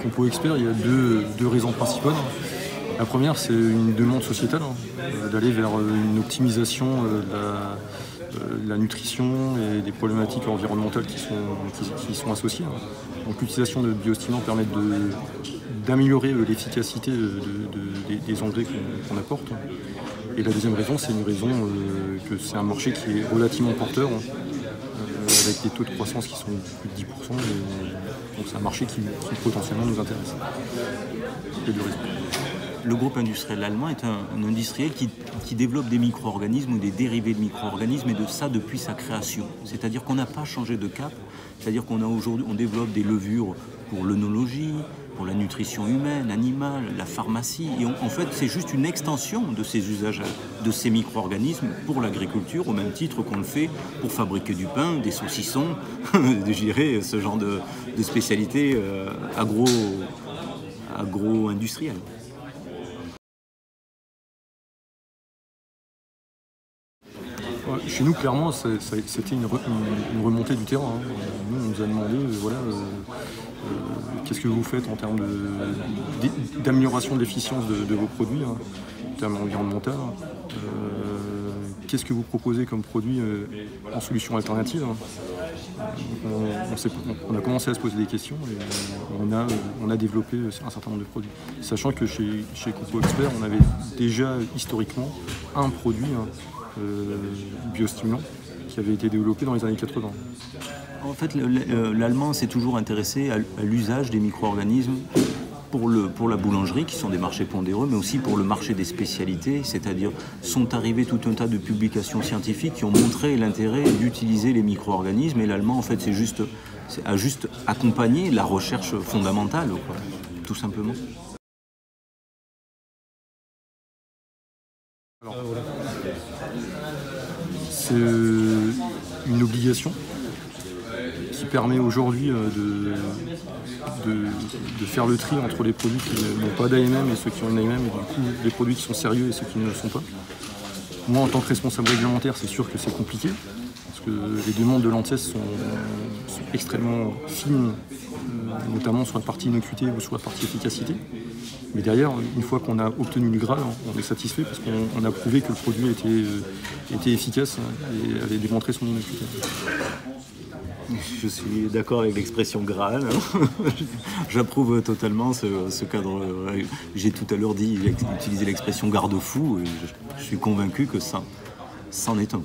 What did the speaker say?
Compo Expert, il y a deux raisons principales. La première, c'est une demande sociétale, d'aller vers une optimisation de la nutrition et des problématiques environnementales qui sont associées. Donc l'utilisation de biostimulants permet d'améliorer l'efficacité des engrais qu'on apporte. Et la deuxième raison, c'est une raison que c'est un marché qui est relativement porteur, avec des taux de croissance qui sont plus de 10%. Donc c'est un marché qui potentiellement nous intéresse. Et du réseau. Le groupe industriel allemand est un industriel qui développe des micro-organismes ou des dérivés de micro-organismes, et de ça depuis sa création. C'est-à-dire qu'on n'a pas changé de cap, c'est-à-dire on développe des levures pour l'œnologie, pour la nutrition humaine, animale, la pharmacie, et en fait c'est juste une extension de ces usages, de ces micro-organismes pour l'agriculture, au même titre qu'on le fait pour fabriquer du pain, des saucissons, je dirais ce genre de spécialité agro-industrielle. Chez nous, clairement, c'était une remontée du terrain. Nous, on nous a demandé, qu'est-ce que vous faites en termes d'amélioration de l'efficience de vos produits, en termes environnementaux. Qu'est-ce que vous proposez comme produit en solution alternative. On a commencé à se poser des questions et on a développé un certain nombre de produits. Sachant que chez Compo Expert, on avait déjà historiquement un produit biostimulant qui avait été développé dans les années 80. En fait, l'Allemand s'est toujours intéressé à l'usage des micro-organismes pour la boulangerie, qui sont des marchés pondéreux, mais aussi pour le marché des spécialités, c'est-à-dire sont arrivées tout un tas de publications scientifiques qui ont montré l'intérêt d'utiliser les micro-organismes, et l'Allemand, en fait, a juste accompagné la recherche fondamentale, quoi, tout simplement. Alors, c'est une obligation qui permet aujourd'hui de faire le tri entre les produits qui n'ont pas d'AMM et ceux qui ont une AMM, et du coup les produits qui sont sérieux et ceux qui ne le sont pas. Moi, en tant que responsable réglementaire, c'est sûr que c'est compliqué, parce que les demandes de l'ANSES sont extrêmement fines, notamment sur la partie innocuité ou sur la partie efficacité. Mais derrière, une fois qu'on a obtenu le Graal, on est satisfait parce qu'on a prouvé que le produit était efficace et avait démontré son innocuité. Je suis d'accord avec l'expression Graal. J'approuve totalement ce cadre. J'ai tout à l'heure utilisé l'expression garde-fou, et je suis convaincu que ça, c'en est un.